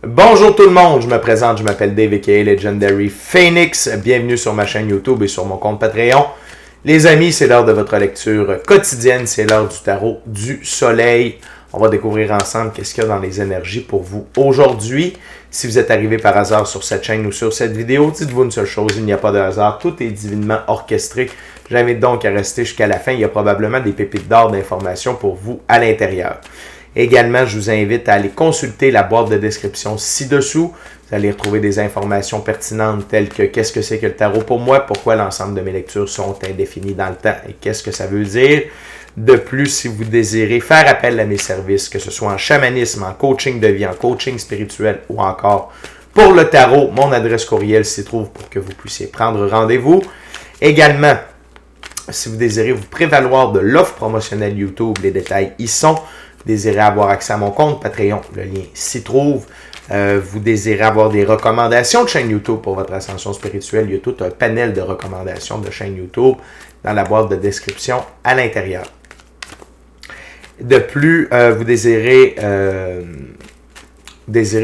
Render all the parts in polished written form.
Bonjour tout le monde, je me présente, je m'appelle Dave aka Legendary Phoenix. Bienvenue sur ma chaîne YouTube et sur mon compte Patreon. Les amis, c'est l'heure de votre lecture quotidienne, c'est l'heure du tarot du soleil. On va découvrir ensemble qu'est-ce qu'il y a dans les énergies pour vous aujourd'hui. Si vous êtes arrivé par hasard sur cette chaîne ou sur cette vidéo, dites-vous une seule chose, il n'y a pas de hasard, tout est divinement orchestré. J'invite donc à rester jusqu'à la fin, il y a probablement des pépites d'or d'informations pour vous à l'intérieur. Également, je vous invite à aller consulter la boîte de description ci-dessous. Vous allez retrouver des informations pertinentes telles que qu'est-ce que c'est que le tarot pour moi, pourquoi l'ensemble de mes lectures sont indéfinies dans le temps et qu'est-ce que ça veut dire. De plus, si vous désirez faire appel à mes services, que ce soit en chamanisme, en coaching de vie, en coaching spirituel ou encore pour le tarot, mon adresse courriel s'y trouve pour que vous puissiez prendre rendez-vous. Également, si vous désirez vous prévaloir de l'offre promotionnelle YouTube, les détails y sont. Vous désirez avoir accès à mon compte Patreon, le lien s'y trouve. Vous désirez avoir des recommandations de chaîne YouTube pour votre ascension spirituelle. Il y a tout un panel de recommandations de chaîne YouTube dans la boîte de description à l'intérieur. De plus, vous désirez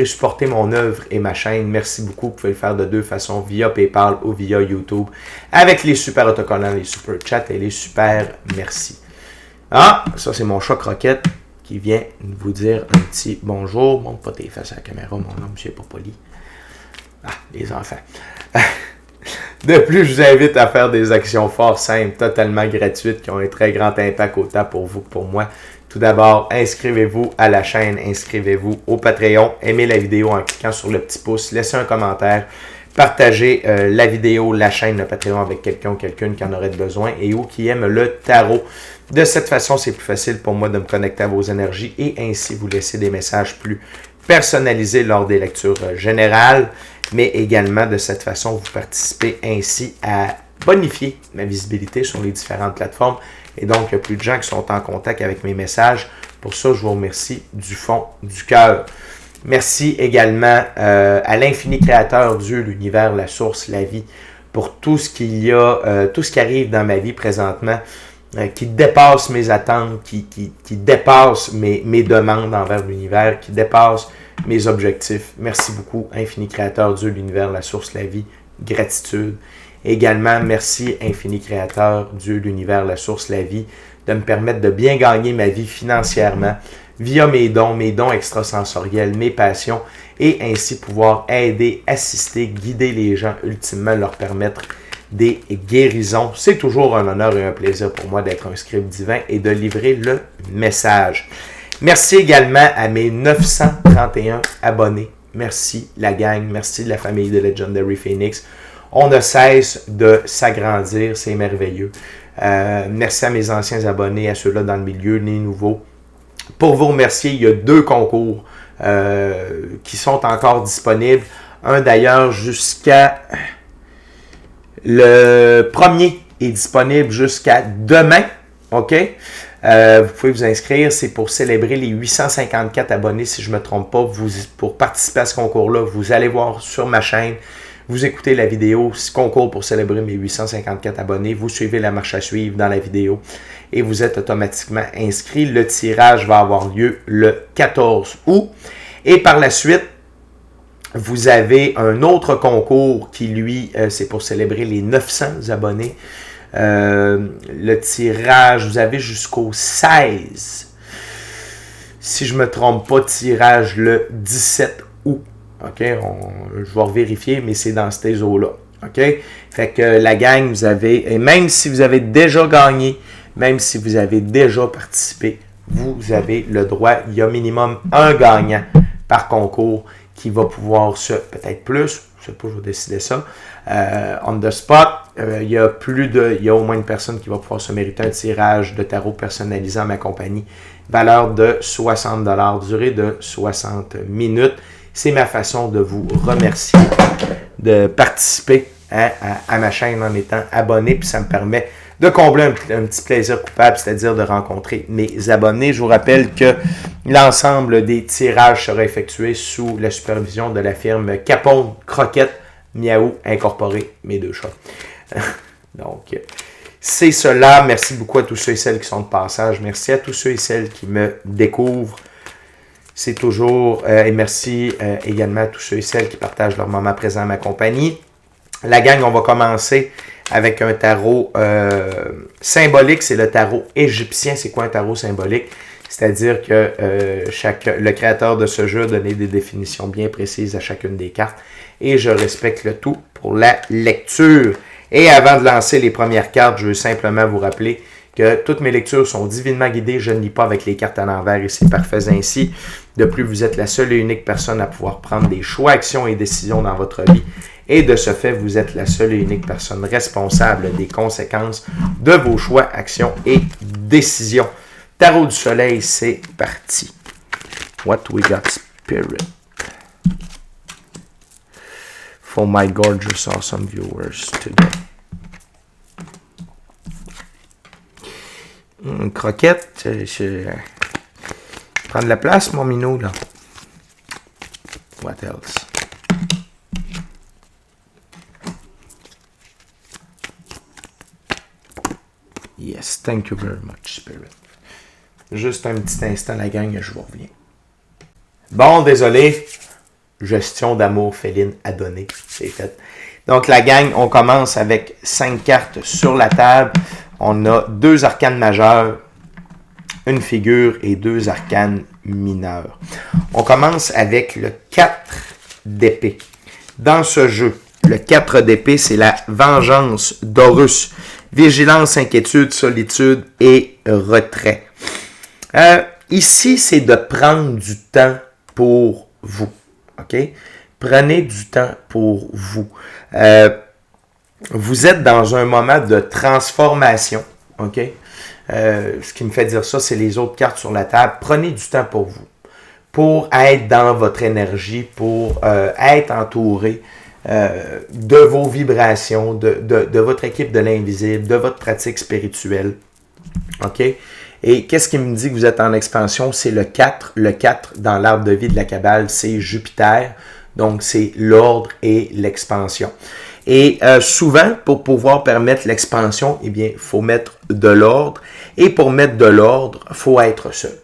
supporter mon œuvre et ma chaîne. Merci beaucoup. Vous pouvez le faire de deux façons, via PayPal ou via YouTube, avec les super autocollants, les super chats et les super merci. Ah, ça c'est mon chat croquette qui vient vous dire un petit bonjour. Montre pas tes faces à la caméra, mon homme, c'est pas poli. Ah, les enfants. De plus, je vous invite à faire des actions fort simples, totalement gratuites, qui ont un très grand impact autant pour vous que pour moi. Tout d'abord, inscrivez-vous à la chaîne, inscrivez-vous au Patreon, aimez la vidéo en cliquant sur le petit pouce, laissez un commentaire, partagez la vidéo, la chaîne, le Patreon avec quelqu'un ou quelqu'une qui en aurait besoin et ou qui aime le tarot. De cette façon, c'est plus facile pour moi de me connecter à vos énergies et ainsi vous laisser des messages plus personnalisés lors des lectures générales, mais également de cette façon, vous participez ainsi à bonifier ma visibilité sur les différentes plateformes et donc il y a plus de gens qui sont en contact avec mes messages. Pour ça, je vous remercie du fond du cœur. Merci également à l'infini créateur, Dieu, l'univers, la source, la vie, pour tout ce qu'il y a, tout ce qui arrive dans ma vie présentement, qui dépasse mes attentes, qui dépasse mes demandes envers l'univers, qui dépasse mes objectifs. Merci beaucoup, infini créateur, Dieu, l'univers, la source, la vie, gratitude. Également, merci, infini créateur, Dieu, l'univers, la source, la vie, de me permettre de bien gagner ma vie financièrement via mes dons extrasensoriels, mes passions, et ainsi pouvoir aider, assister, guider les gens, ultimement leur permettre des guérisons. C'est toujours un honneur et un plaisir pour moi d'être un scribe divin et de livrer le message. Merci également à mes 931 abonnés. Merci la gang, merci la famille de Legendary Phoenix. On ne cesse de s'agrandir, c'est merveilleux. Merci à mes anciens abonnés, à ceux-là dans le milieu, les nouveaux. Pour vous remercier, il y a 2 concours qui sont encore disponibles. Un d'ailleurs jusqu'à... Le premier est disponible jusqu'à demain, OK? Vous pouvez vous inscrire, c'est pour célébrer les 854 abonnés, si je ne me trompe pas. Pour participer à ce concours-là, vous allez voir sur ma chaîne, vous écoutez la vidéo, ce concours pour célébrer mes 854 abonnés, vous suivez la marche à suivre dans la vidéo et vous êtes automatiquement inscrit. Le tirage va avoir lieu le 14 août. Et par la suite, vous avez un autre concours qui, lui, c'est pour célébrer les 900 abonnés. Le tirage, vous avez jusqu'au 16. Si je ne me trompe pas, tirage le 17 août. OK? Je vais vérifier, mais c'est dans ces eaux-là. OK? Fait que la gang, vous avez, et même si vous avez déjà gagné, même si vous avez déjà participé, vous avez le droit, il y a minimum un gagnant par concours qui va pouvoir peut-être plus, je ne sais pas, je vais décider ça, on the spot, il y a au moins une personne qui va pouvoir se mériter un tirage de tarot personnalisé à ma compagnie, valeur de 60 $, durée de 60 minutes. C'est ma façon de vous remercier de participer à ma chaîne en étant abonné, puis ça me permet de combler un petit plaisir coupable, c'est-à-dire de rencontrer mes abonnés. Je vous rappelle que l'ensemble des tirages sera effectué sous la supervision de la firme Capone Croquette Miaou Incorporé, mes 2 chats. Donc, c'est cela. Merci beaucoup à tous ceux et celles qui sont de passage. Merci à tous ceux et celles qui me découvrent. C'est toujours, et merci également à tous ceux et celles qui partagent leur moment présent à ma compagnie. La gang, on va commencer avec un tarot symbolique, c'est le tarot égyptien. C'est quoi un tarot symbolique? C'est-à-dire que le créateur de ce jeu a donné des définitions bien précises à chacune des cartes et je respecte le tout pour la lecture. Et avant de lancer les premières cartes, je veux simplement vous rappeler que toutes mes lectures sont divinement guidées. Je ne lis pas avec les cartes à l'envers et c'est parfait ainsi. De plus, vous êtes la seule et unique personne à pouvoir prendre des choix, actions et décisions dans votre vie. Et de ce fait, vous êtes la seule et unique personne responsable des conséquences de vos choix, actions et décisions. Tarot du soleil, c'est parti. What we got, spirit? For my gorgeous, awesome viewers today. Une croquette. Prendre la place, mon minou, là. What else? Yes, thank you very much, Spirit. Juste un petit instant, la gang, je vous reviens. Bon, désolé. Gestion d'amour féline à donner. C'est fait. Donc, la gang, on commence avec 5 cartes sur la table. On a 2 arcanes majeures, une figure et 2 arcanes mineurs. On commence avec le 4 d'épée. Dans ce jeu, le 4 d'épée, c'est la vengeance d'Horus. Vigilance, inquiétude, solitude et retrait. Ici, c'est de prendre du temps pour vous. OK? Prenez du temps pour vous. Vous êtes dans un moment de transformation. OK? Ce qui me fait dire ça, c'est les autres cartes sur la table. Prenez du temps pour vous. Pour être dans votre énergie, pour être entouré de vos vibrations, de votre équipe de l'invisible, de votre pratique spirituelle. OK? Et qu'est-ce qui me dit que vous êtes en expansion? C'est le 4. Le 4, dans l'arbre de vie de la Kabbale, c'est Jupiter. Donc, c'est l'ordre et l'expansion. Et souvent, pour pouvoir permettre l'expansion, eh bien, il faut mettre de l'ordre. Et pour mettre de l'ordre, il faut être seul.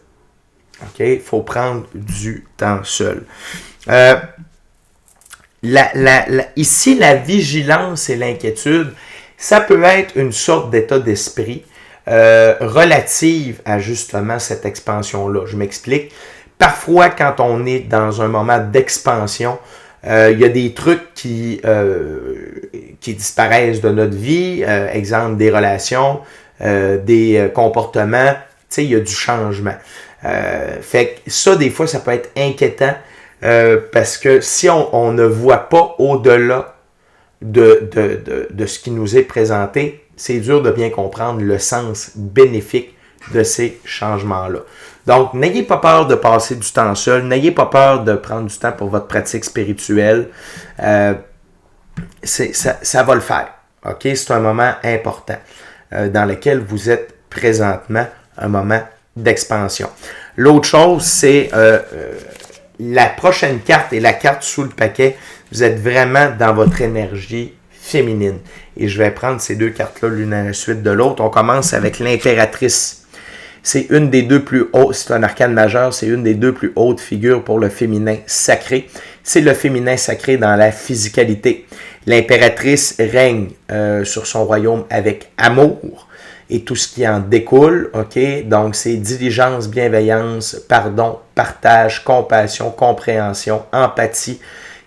OK? Il faut prendre du temps seul. Ici, la vigilance et l'inquiétude, ça peut être une sorte d'état d'esprit relative à justement cette expansion-là. Je m'explique. Parfois, quand on est dans un moment d'expansion, il y a des trucs qui disparaissent de notre vie, exemple des relations, des comportements, tu sais, il y a du changement. Fait que ça, des fois, ça peut être inquiétant parce que si on ne voit pas au-delà de ce qui nous est présenté, c'est dur de bien comprendre le sens bénéfique de ces changements-là. Donc, n'ayez pas peur de passer du temps seul, n'ayez pas peur de prendre du temps pour votre pratique spirituelle. Ça va le faire. OK? C'est un moment important dans lequel vous êtes présentement, un moment d'expansion. L'autre chose, c'est la prochaine carte et la carte sous le paquet. Vous êtes vraiment dans votre énergie féminine. Et je vais prendre ces 2 cartes-là l'une à la suite de l'autre. On commence avec l'impératrice. C'est une des 2 plus hautes, c'est un arcane majeur, c'est une des 2 plus hautes figures pour le féminin sacré. C'est le féminin sacré dans la physicalité. L'impératrice règne sur son royaume avec amour et tout ce qui en découle. OK? Donc, c'est diligence, bienveillance, pardon, partage, compassion, compréhension, empathie,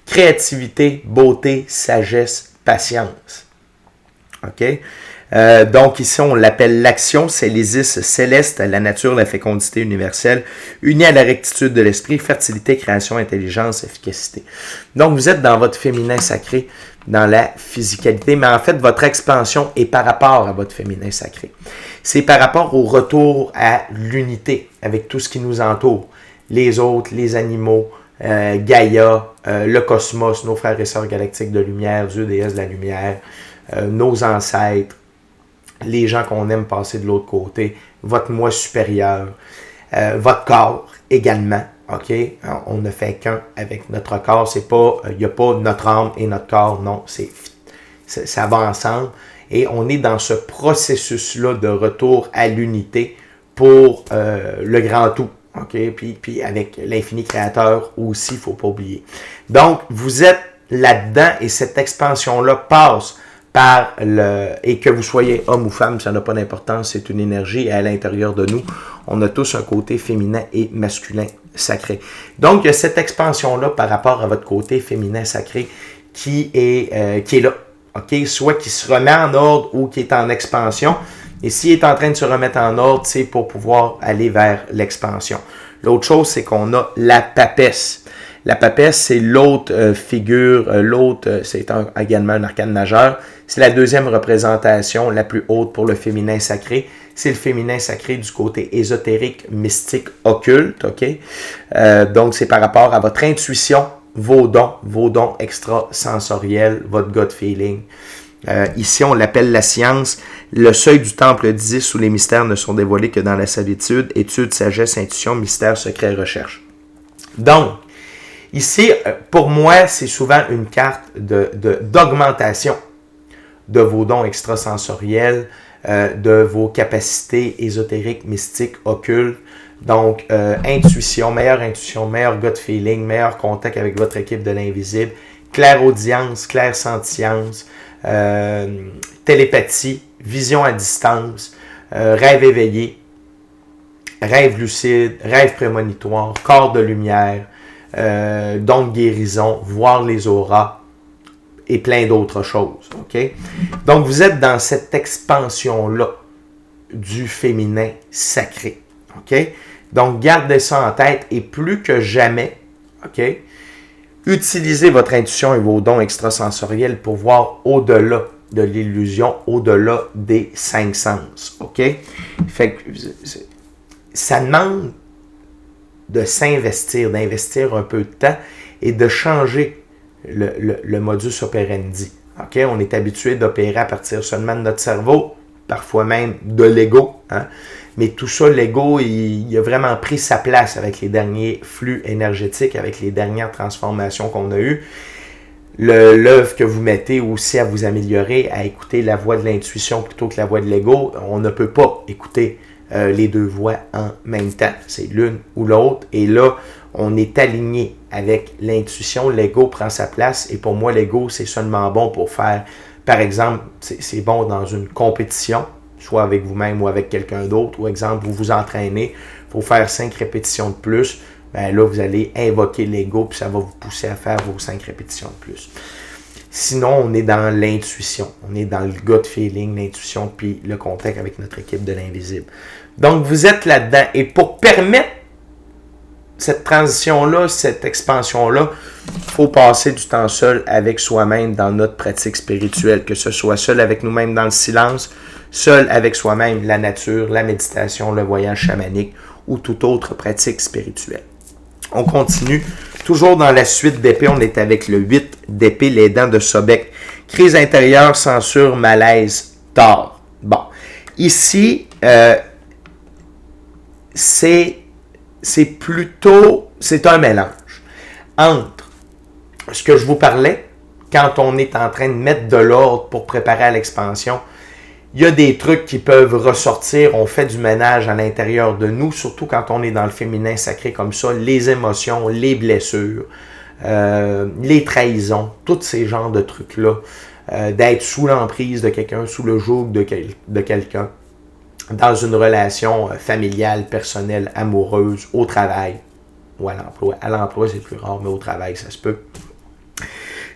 créativité, beauté, sagesse, patience. OK? Donc ici, on l'appelle l'action, c'est l'Isis céleste, la nature, la fécondité universelle, unie à la rectitude de l'esprit, fertilité, création, intelligence, efficacité. Donc vous êtes dans votre féminin sacré, dans la physicalité, mais en fait, votre expansion est par rapport à votre féminin sacré. C'est par rapport au retour à l'unité avec tout ce qui nous entoure, les autres, les animaux, Gaïa, le cosmos, nos frères et sœurs galactiques de lumière, Dieu, déesse de la lumière, nos ancêtres, les gens qu'on aime passer de l'autre côté, votre moi supérieur, votre corps également, ok? On ne fait qu'un avec notre corps, c'est pas, il n'y a pas notre âme et notre corps, non, ça va ensemble et on est dans ce processus-là de retour à l'unité pour le grand tout, OK? Puis avec l'infini créateur aussi, il ne faut pas oublier. Donc, vous êtes là-dedans et cette expansion-là passe par et que vous soyez homme ou femme, ça n'a pas d'importance, c'est une énergie et à l'intérieur de nous, on a tous un côté féminin et masculin sacré. Donc, il y a cette expansion-là par rapport à votre côté féminin sacré qui est là. OK? Soit qui se remet en ordre ou qui est en expansion. Et s'il est en train de se remettre en ordre, c'est pour pouvoir aller vers l'expansion. L'autre chose, c'est qu'on a la papesse. La papesse, c'est l'autre figure, c'est également un arcane majeur. C'est la deuxième représentation la plus haute pour le féminin sacré. C'est le féminin sacré du côté ésotérique, mystique, occulte. OK? Donc, c'est par rapport à votre intuition, vos dons extrasensoriels, votre gut feeling. Ici, on l'appelle la science. Le seuil du temple 10 où les mystères ne sont dévoilés que dans la solitude. Étude, sagesse, intuition, mystère, secret, recherche. Donc, ici, pour moi, c'est souvent une carte d'augmentation de vos dons extrasensoriels, de vos capacités ésotériques, mystiques, occultes. Donc, intuition, meilleur gut feeling, meilleur contact avec votre équipe de l'invisible, clairaudience, clairsentience, télépathie, vision à distance, rêve éveillé, rêve lucide, rêve prémonitoire, corps de lumière, don de guérison, voir les auras et plein d'autres choses. Okay? Donc, vous êtes dans cette expansion-là du féminin sacré. Okay? Donc, gardez ça en tête et plus que jamais, okay, utilisez votre intuition et vos dons extrasensoriels pour voir au-delà de l'illusion, au-delà des 5 sens. OK? Fait que ça demande de s'investir, d'investir un peu de temps et de changer le modus operandi. OK? On est habitué d'opérer à partir seulement de notre cerveau, parfois même de l'ego. Hein? Mais tout ça, l'ego, il a vraiment pris sa place avec les derniers flux énergétiques, avec les dernières transformations qu'on a eues. L'œuvre que vous mettez aussi à vous améliorer, à écouter la voix de l'intuition plutôt que la voix de l'ego, on ne peut pas écouter les deux voix en même temps. C'est l'une ou l'autre. Et là, on est aligné avec l'intuition. L'ego prend sa place. Et pour moi, l'ego, c'est seulement bon pour faire, par exemple, c'est bon dans une compétition, soit avec vous-même ou avec quelqu'un d'autre. Ou exemple, vous vous entraînez, il faut faire 5 répétitions de plus. Ben là, vous allez invoquer l'ego, puis ça va vous pousser à faire vos 5 répétitions de plus. Sinon, on est dans l'intuition. On est dans le gut feeling, l'intuition, puis le contact avec notre équipe de l'invisible. Donc, vous êtes là-dedans. Et pour permettre cette transition-là, cette expansion-là, il faut passer du temps seul avec soi-même dans notre pratique spirituelle, que ce soit seul avec nous-mêmes dans le silence, seul avec soi-même, la nature, la méditation, le voyage chamanique ou toute autre pratique spirituelle. On continue, toujours dans la suite d'épée, on est avec le 8 d'épée, les dents de Sobek. Crise intérieure, censure, malaise, tort. Bon, ici, c'est un mélange entre ce que je vous parlais, quand on est en train de mettre de l'ordre pour préparer à l'expansion. Il y a des trucs qui peuvent ressortir, on fait du ménage à l'intérieur de nous, surtout quand on est dans le féminin sacré comme ça, les émotions, les blessures, les trahisons, tous ces genres de trucs-là, d'être sous l'emprise de quelqu'un, sous le joug de quelqu'un, dans une relation familiale, personnelle, amoureuse, au travail ou à l'emploi. À l'emploi, c'est plus rare, mais au travail, ça se peut.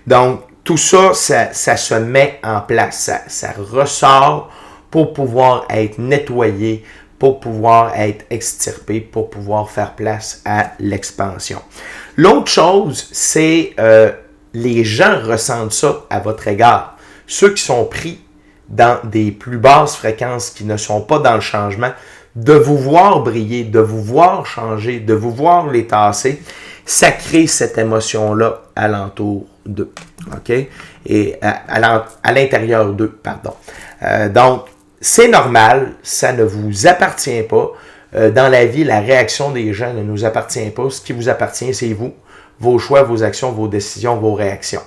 Donc, tout ça, ça se met en place, ça ressort pour pouvoir être nettoyé, pour pouvoir être extirpé, pour pouvoir faire place à l'expansion. L'autre chose, c'est les gens ressentent ça à votre égard. Ceux qui sont pris dans des plus basses fréquences, qui ne sont pas dans le changement, de vous voir briller, de vous voir changer, de vous voir les tasser, ça crée cette émotion-là alentour d'eux. OK? Et à l'intérieur d'eux, pardon. Donc, c'est normal, ça ne vous appartient pas. Dans la vie, la réaction des gens ne nous appartient pas. Ce qui vous appartient, c'est vous, vos choix, vos actions, vos décisions, vos réactions.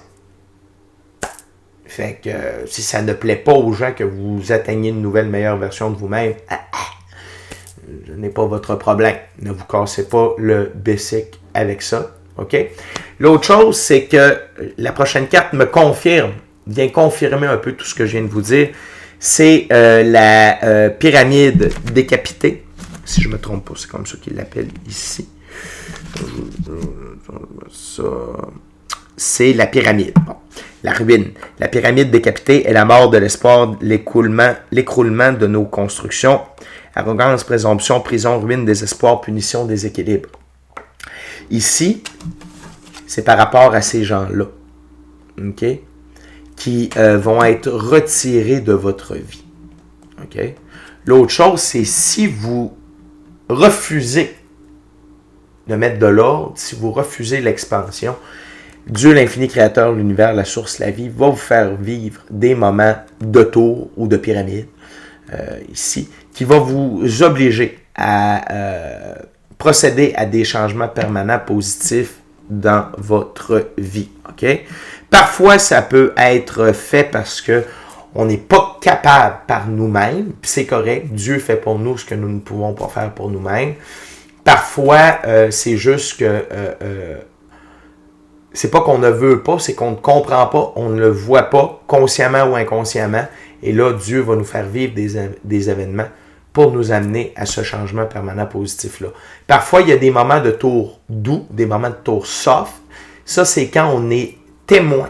Fait que si ça ne plaît pas aux gens que vous atteigniez une nouvelle, meilleure version de vous-même, ce n'est pas votre problème. Ne vous cassez pas le basic avec ça. OK? L'autre chose, c'est que la prochaine carte me confirme, vient confirmer un peu tout ce que je viens de vous dire. C'est la pyramide décapitée. Si je ne me trompe pas, c'est comme ça qu'il l'appelle ici. C'est la pyramide. Bon. La ruine. La pyramide décapitée est la mort de l'espoir, l'écroulement de nos constructions. Arrogance, présomption, prison, ruine, désespoir, punition, déséquilibre. Ici, c'est par rapport à ces gens-là, OK, qui vont être retirés de votre vie. OK? L'autre chose, c'est si vous refusez de mettre de l'ordre, si vous refusez l'expansion, Dieu, l'infini créateur, l'univers, la source, la vie, va vous faire vivre des moments de tour ou de pyramide, ici, qui va vous obliger à procéder à des changements permanents positifs dans votre vie. OK? Parfois, ça peut être fait parce que on n'est pas capable par nous-mêmes, puis c'est correct, Dieu fait pour nous ce que nous ne pouvons pas faire pour nous-mêmes. Parfois, c'est juste que c'est pas qu'on ne veut pas, c'est qu'on ne comprend pas, on ne le voit pas, consciemment ou inconsciemment, et là, Dieu va nous faire vivre des événements pour nous amener à ce changement permanent positif-là. Parfois, il y a des moments de tour doux, des moments de tour soft. Ça, c'est quand on est témoin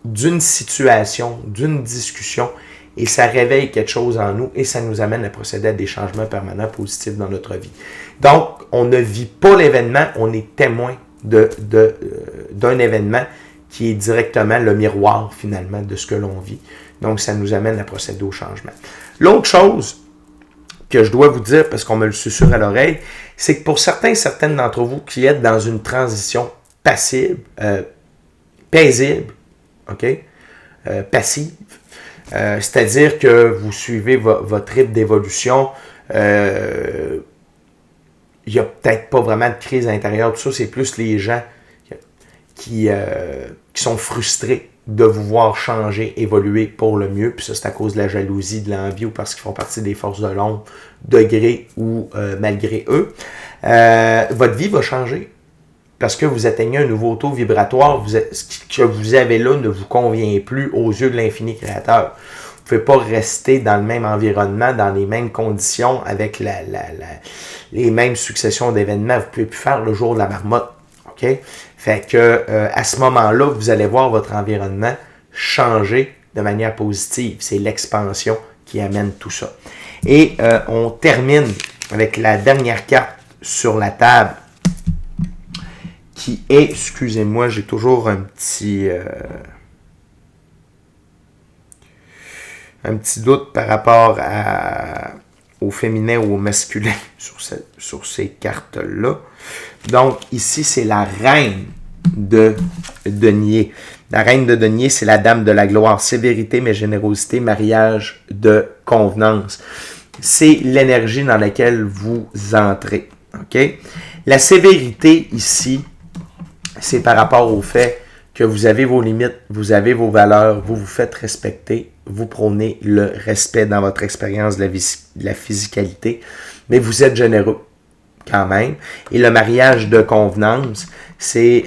d'une situation, d'une discussion, et ça réveille quelque chose en nous, et ça nous amène à procéder à des changements permanents positifs dans notre vie. Donc, on ne vit pas l'événement, on est témoin d'un événement qui est directement le miroir, finalement, de ce que l'on vit. Donc, ça nous amène à procéder au changement. L'autre chose que je dois vous dire, parce qu'on me le susurre à l'oreille, c'est que pour certaines d'entre vous qui êtes dans une transition passive, paisible, OK? Passive, c'est-à-dire que vous suivez votre rythme d'évolution, il n'y a peut-être pas vraiment de crise intérieure, tout ça, c'est plus les gens qui sont frustrés de vous voir changer, évoluer pour le mieux, puis ça c'est à cause de la jalousie, de l'envie, ou parce qu'ils font partie des forces de l'ombre, de gré ou malgré eux. Votre vie va changer, parce que vous atteignez un nouveau taux vibratoire, ce que vous avez là ne vous convient plus aux yeux de l'infini créateur. Vous ne pouvez pas rester dans le même environnement, dans les mêmes conditions, avec les mêmes successions d'événements. Vous ne pouvez plus faire le jour de la marmotte. OK? Fait que à ce moment-là, vous allez voir votre environnement changer de manière positive. C'est l'expansion qui amène tout ça. Et on termine avec la dernière carte sur la table qui est, excusez-moi, j'ai toujours un petit doute par rapport au féminin ou au masculin sur ces cartes-là. Donc, ici, c'est la reine de denier. La reine de denier, c'est la dame de la gloire. Sévérité, mais générosité, mariage de convenance. C'est l'énergie dans laquelle vous entrez. OK? La sévérité, ici, c'est par rapport au fait que vous avez vos limites, vous avez vos valeurs, vous vous faites respecter, vous prônez le respect dans votre expérience de la physicalité, mais vous êtes généreux quand même. Et le mariage de convenance, c'est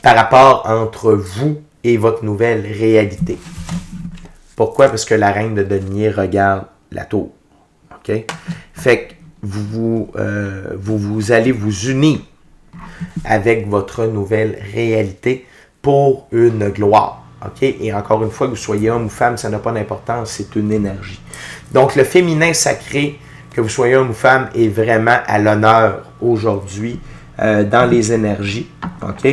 par rapport entre vous et votre nouvelle réalité. Pourquoi? Parce que la reine de denier regarde la tour. OK? Fait que vous allez vous unir avec votre nouvelle réalité pour une gloire. OK? Et encore une fois, que vous soyez homme ou femme, ça n'a pas d'importance, c'est une énergie. Donc, le féminin sacré, que vous soyez homme ou femme, est vraiment à l'honneur aujourd'hui dans les énergies. OK?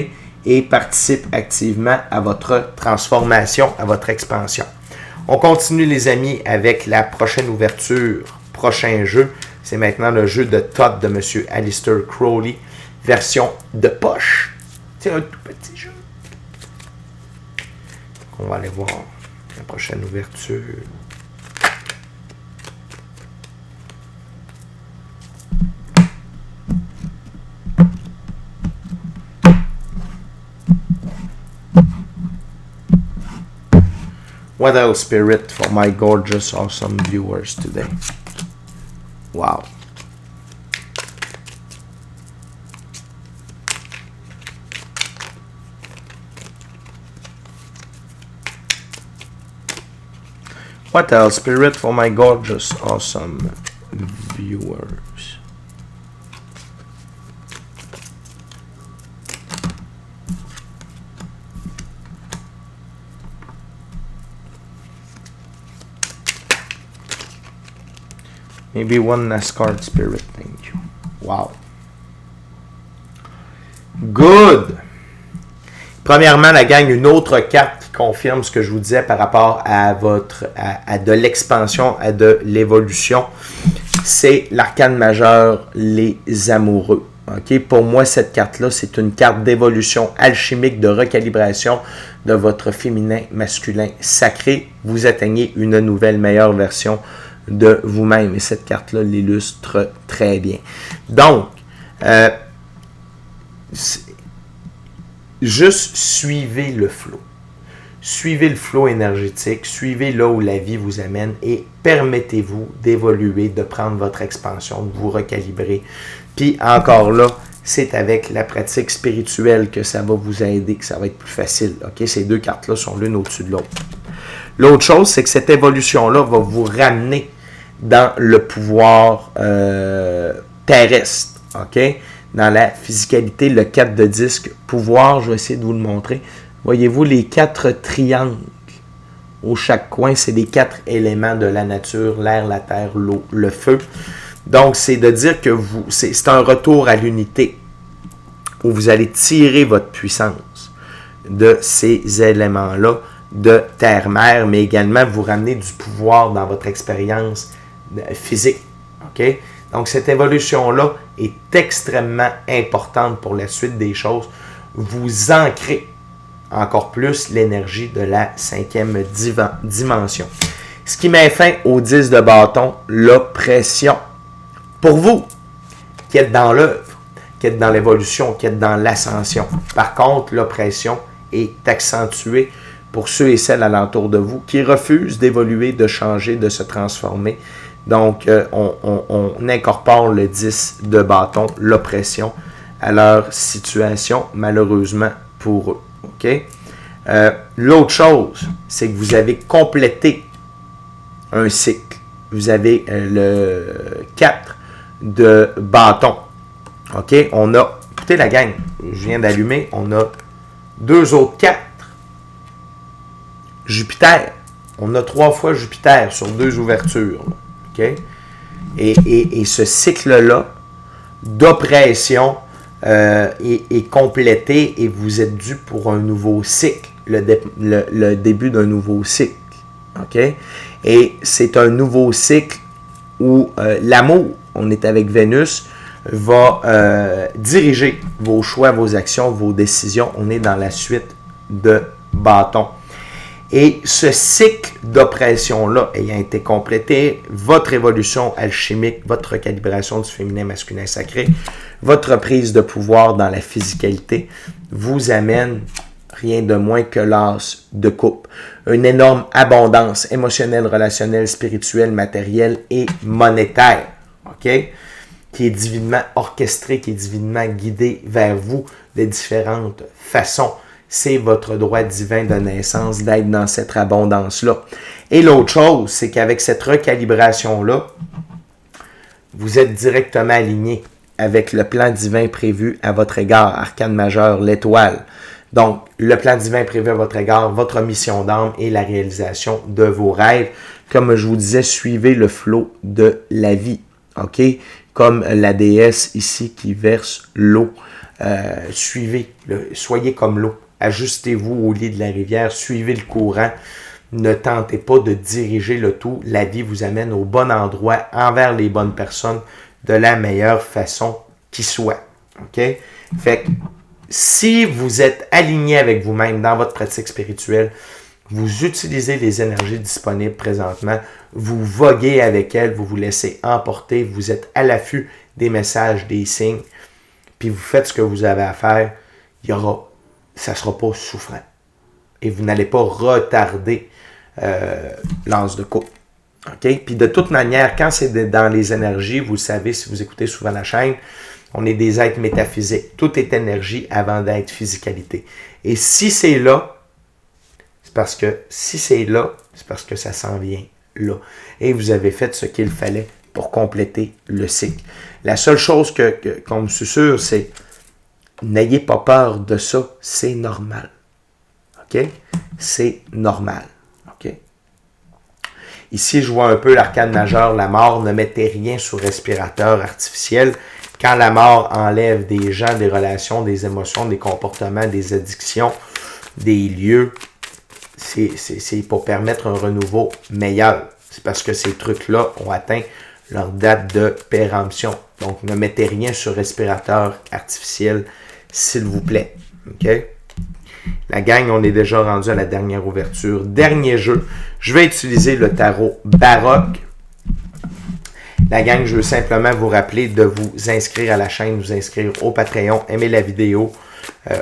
Et participe activement à votre transformation, à votre expansion. On continue, les amis, avec la prochaine ouverture, prochain jeu. C'est maintenant le jeu de Thoth de M. Aleister Crowley, version de poche. C'est un tout petit jeu. On va aller voir la prochaine ouverture. What else, Spirit, for my gorgeous, awesome viewers today? Wow. What else, Spirit, for my gorgeous, awesome viewers? Maybe one last card, Spirit. Thank you. Wow. Good. Premièrement, la gang, une autre carte qui confirme ce que je vous disais par rapport à à de l'expansion, à de l'évolution. C'est l'arcane majeur, les amoureux. Okay? Pour moi, cette carte-là, c'est une carte d'évolution alchimique, de recalibration de votre féminin masculin sacré. Vous atteignez une nouvelle, meilleure version de vous-même. Et cette carte-là l'illustre très bien. Donc, juste suivez le flot. Suivez le flot énergétique, suivez là où la vie vous amène et permettez-vous d'évoluer, de prendre votre expansion, de vous recalibrer. Puis encore là, c'est avec la pratique spirituelle que ça va vous aider, que ça va être plus facile. Okay? Ces deux cartes-là sont l'une au-dessus de l'autre. L'autre chose, c'est que cette évolution-là va vous ramener dans le pouvoir terrestre. Okay? Dans la physicalité, le 4 de disque, pouvoir, je vais essayer de vous le montrer. Voyez-vous les 4 triangles au chaque coin, c'est les 4 éléments de la nature, l'air, la terre, l'eau, le feu. Donc, c'est de dire que c'est un retour à l'unité où vous allez tirer votre puissance de ces éléments-là de terre-mer, mais également vous ramener du pouvoir dans votre expérience physique. OK? Donc, cette évolution-là est extrêmement importante pour la suite des choses. Vous ancrez encore plus l'énergie de la 5e dimension. Ce qui met fin au 10 de bâton, l'oppression. Pour vous, qui êtes dans l'œuvre, qui êtes dans l'évolution, qui êtes dans l'ascension. Par contre, l'oppression est accentuée pour ceux et celles alentour de vous qui refusent d'évoluer, de changer, de se transformer. Donc, on incorpore le 10 de bâton, l'oppression, à leur situation, malheureusement pour eux. Okay? L'autre chose, c'est que vous avez complété un cycle. Vous avez le 4 de bâton. OK? On a, écoutez la gang, je viens d'allumer, on a 2 autres 4. Jupiter. On a 3 fois Jupiter sur 2 ouvertures. OK? Et ce cycle-là d'oppression est complété et vous êtes dû pour un nouveau cycle, le début d'un nouveau cycle. OK? Et c'est un nouveau cycle où l'amour, on est avec Vénus, va diriger vos choix, vos actions, vos décisions. On est dans la suite de bâton. Et ce cycle d'oppression-là ayant été complété, votre évolution alchimique, votre recalibration du féminin masculin sacré, votre prise de pouvoir dans la physicalité vous amène rien de moins que l'as de coupe. Une énorme abondance émotionnelle, relationnelle, spirituelle, matérielle et monétaire. OK? Qui est divinement orchestrée, qui est divinement guidée vers vous de différentes façons. C'est votre droit divin de naissance d'être dans cette abondance-là. Et l'autre chose, c'est qu'avec cette recalibration-là, vous êtes directement aligné avec le plan divin prévu à votre égard, arcane majeur, l'étoile. Donc, le plan divin prévu à votre égard, votre mission d'âme et la réalisation de vos rêves. Comme je vous disais, suivez le flot de la vie. OK? Comme la déesse ici qui verse l'eau. Suivez, soyez comme l'eau. Ajustez-vous au lit de la rivière, suivez le courant. Ne tentez pas de diriger le tout. La vie vous amène au bon endroit, envers les bonnes personnes, de la meilleure façon qui soit. OK? Fait que si vous êtes aligné avec vous-même dans votre pratique spirituelle, vous utilisez les énergies disponibles présentement, vous voguez avec elles, vous vous laissez emporter, vous êtes à l'affût des messages, des signes, puis vous faites ce que vous avez à faire, ça ne sera pas souffrant. Et vous n'allez pas retarder l'as de coupe. OK? Puis de toute manière, quand c'est dans les énergies, vous le savez, si vous écoutez souvent la chaîne, on est des êtres métaphysiques. Tout est énergie avant d'être physicalité. Et si c'est là, c'est parce que ça s'en vient là. Et vous avez fait ce qu'il fallait pour compléter le cycle. La seule chose qu'on me susurre, c'est n'ayez pas peur de ça, c'est normal. OK? C'est normal. OK? Ici, je vois un peu l'arcane majeur, la mort. Ne mettez rien sur respirateur artificiel. Quand la mort enlève des gens, des relations, des émotions, des comportements, des addictions, des lieux, c'est pour permettre un renouveau meilleur. C'est parce que ces trucs-là ont atteint leur date de péremption. Donc, ne mettez rien sur respirateur artificiel, s'il vous plaît. OK? La gang, on est déjà rendu à la dernière ouverture. Dernier jeu. Je vais utiliser le tarot baroque. La gang, je veux simplement vous rappeler de vous inscrire à la chaîne, vous inscrire au Patreon, aimer la vidéo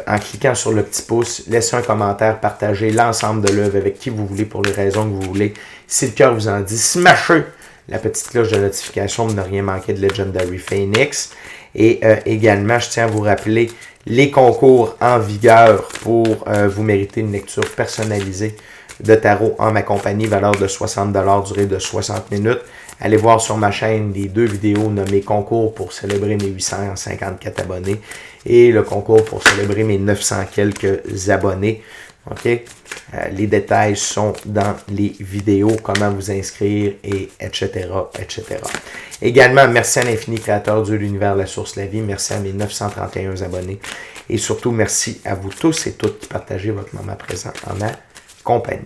en cliquant sur le petit pouce, laissez un commentaire, partagez l'ensemble de l'œuvre avec qui vous voulez pour les raisons que vous voulez. Si le cœur vous en dit, smashez la petite cloche de notification pour ne rien manquer de Legendary Phoenix. Et également, je tiens à vous rappeler les concours en vigueur pour vous mériter une lecture personnalisée de tarot en ma compagnie, valeur de 60 $, durée de 60 minutes. Allez voir sur ma chaîne les 2 vidéos nommées concours pour célébrer mes 854 abonnés et le concours pour célébrer mes 900 quelques abonnés. OK? Les détails sont dans les vidéos, comment vous inscrire, et etc., etc. Également, merci à l'infini créateur Dieu, l'univers, la source, la vie. Merci à mes 931 abonnés. Et surtout, merci à vous tous et toutes qui partagez votre moment présent en ma compagnie.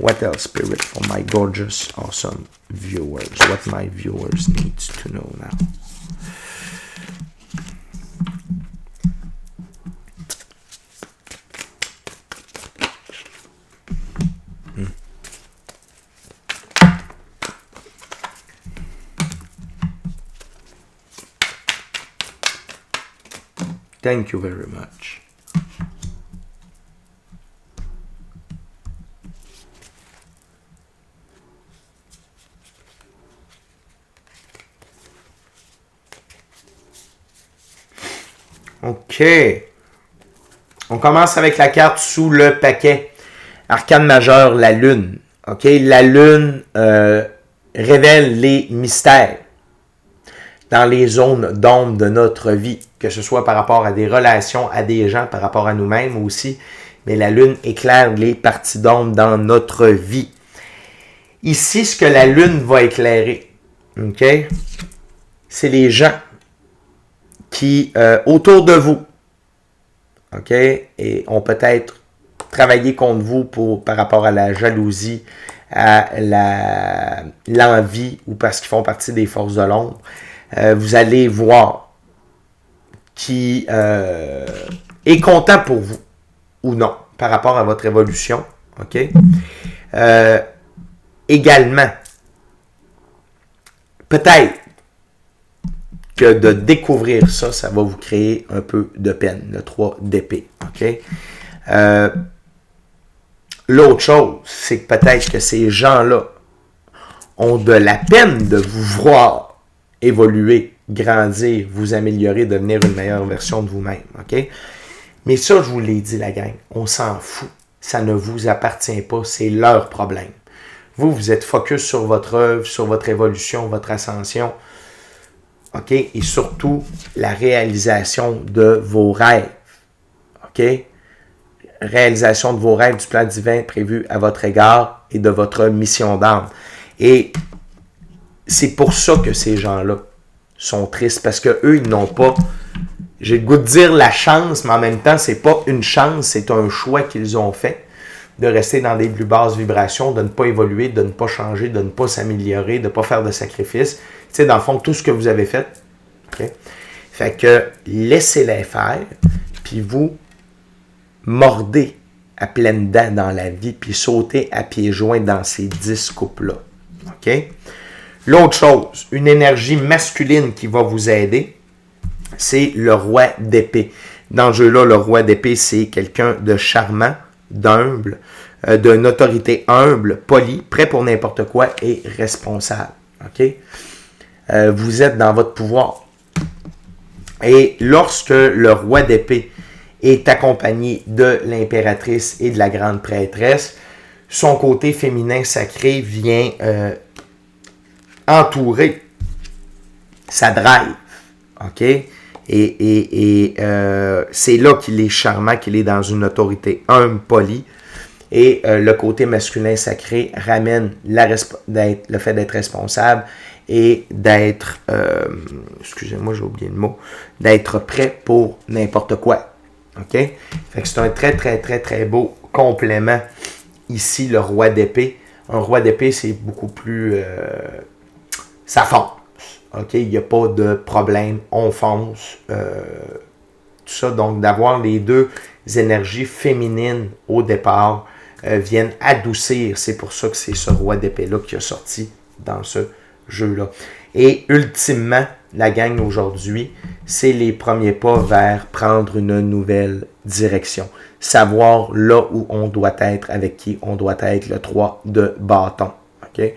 What else, Spirit, for my gorgeous, awesome viewers? What my viewers need to know now? Thank you very much. OK. On commence avec la carte sous le paquet. Arcane majeur, la lune. OK. La lune révèle les mystères dans les zones d'ombre de notre vie, que ce soit par rapport à des relations, à des gens, par rapport à nous-mêmes aussi. Mais la lune éclaire les parties d'ombre dans notre vie. Ici, ce que la lune va éclairer, OK, c'est les gens qui, autour de vous, OK, et ont peut-être travaillé contre vous par rapport à la jalousie, à l'envie, ou parce qu'ils font partie des forces de l'ombre. Vous allez voir qui est content pour vous ou non par rapport à votre évolution. OK? Également, peut-être que de découvrir ça, ça va vous créer un peu de peine, le 3 d'épée. OK? L'autre chose, c'est que peut-être que ces gens-là ont de la peine de vous voir évoluer, grandir, vous améliorer, devenir une meilleure version de vous-même. OK? Mais ça, je vous l'ai dit, la gang, on s'en fout. Ça ne vous appartient pas, c'est leur problème. Vous, vous êtes focus sur votre œuvre, sur votre évolution, votre ascension. OK? Et surtout, la réalisation de vos rêves. OK? Réalisation de vos rêves, du plan divin prévu à votre égard et de votre mission d'âme. Et c'est pour ça que ces gens-là sont tristes, parce qu'eux, ils n'ont pas, j'ai le goût de dire la chance, mais en même temps, c'est pas une chance, c'est un choix qu'ils ont fait de rester dans des plus basses vibrations, de ne pas évoluer, de ne pas changer, de ne pas s'améliorer, de ne pas faire de sacrifices. Tu sais, dans le fond, tout ce que vous avez fait. Okay? Fait que laissez-les faire, puis vous mordez à pleines dents dans la vie, puis sautez à pieds joints dans ces 10 coupes-là. OK? L'autre chose, une énergie masculine qui va vous aider, c'est le roi d'épée. Dans ce jeu-là, le roi d'épée, c'est quelqu'un de charmant, d'humble, d'une autorité humble, polie, prêt pour n'importe quoi et responsable. OK? Vous êtes dans votre pouvoir. Et lorsque le roi d'épée est accompagné de l'impératrice et de la grande prêtresse, son côté féminin sacré vient entourer sa drive. OK? Et c'est là qu'il est charmant, qu'il est dans une autorité humble, polie. Et le côté masculin sacré ramène le fait d'être responsable et d'être, excusez-moi, j'ai oublié le mot, d'être prêt pour n'importe quoi. OK? Fait que c'est un très, très, très, très beau complément. Ici, le roi d'épée. Un roi d'épée, c'est beaucoup plus... ça fonce. OK? Il n'y a pas de problème. On fonce. Tout ça. Donc, d'avoir les deux énergies féminines au départ viennent adoucir. C'est pour ça que c'est ce roi d'épée-là qui a sorti dans ce jeu-là. Et ultimement, la gang aujourd'hui, c'est les premiers pas vers prendre une nouvelle direction. Savoir là où on doit être, avec qui on doit être, le 3 de bâton. OK?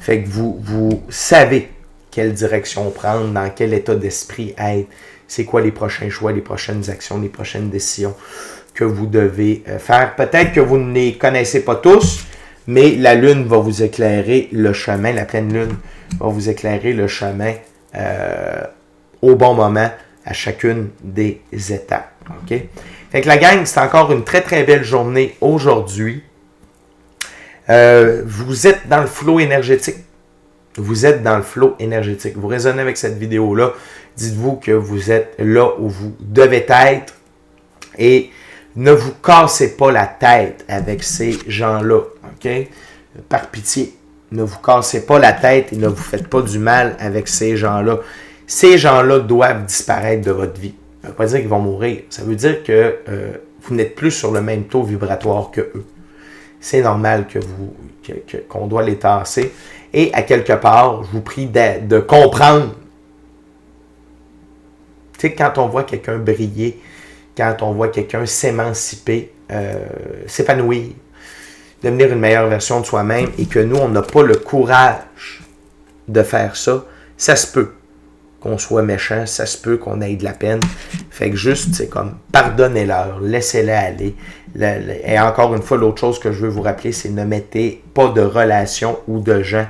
Fait que vous savez quelle direction prendre, dans quel état d'esprit être, c'est quoi les prochains choix, les prochaines actions, les prochaines décisions que vous devez faire. Peut-être que vous ne les connaissez pas tous, mais la lune va vous éclairer le chemin, la pleine lune va vous éclairer le chemin au bon moment à chacune des étapes. OK? Fait que la gang, c'est encore une très très belle journée aujourd'hui. Vous êtes dans le flow énergétique. Vous êtes dans le flow énergétique. Vous résonnez avec cette vidéo-là. Dites-vous que vous êtes là où vous devez être et ne vous cassez pas la tête avec ces gens-là. OK? Par pitié, ne vous cassez pas la tête et ne vous faites pas du mal avec ces gens-là. Ces gens-là doivent disparaître de votre vie. Ça ne veut pas dire qu'ils vont mourir. Ça veut dire que vous n'êtes plus sur le même taux vibratoire que eux. C'est normal qu'on doit les tasser. Et à quelque part, je vous prie de comprendre. Tu sais, quand on voit quelqu'un briller, quand on voit quelqu'un s'émanciper, s'épanouir, devenir une meilleure version de soi-même et que nous, on n'a pas le courage de faire ça, ça se peut qu'on soit méchant, ça se peut qu'on ait de la peine. Fait que juste, c'est comme, pardonnez-leur, laissez-les aller. Et encore une fois, l'autre chose que je veux vous rappeler, c'est ne mettez pas de relations ou de gens,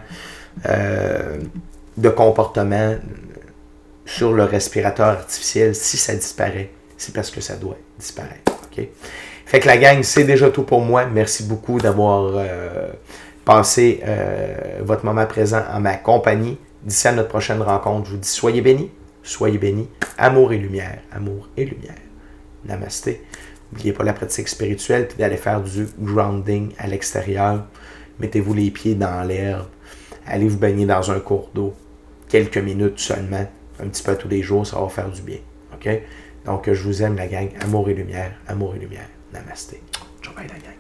de comportement sur le respirateur artificiel. Si ça disparaît, c'est parce que ça doit disparaître. Okay? Fait que la gang, c'est déjà tout pour moi. Merci beaucoup d'avoir passé votre moment présent en ma compagnie. D'ici à notre prochaine rencontre, je vous dis soyez bénis, amour et lumière, Namasté. N'oubliez pas la pratique spirituelle, puis d'aller faire du grounding à l'extérieur. Mettez-vous les pieds dans l'herbe, allez vous baigner dans un cours d'eau, quelques minutes seulement, un petit peu tous les jours, ça va faire du bien. OK? Donc, je vous aime la gang, amour et lumière, Namasté. Ciao, bye la gang.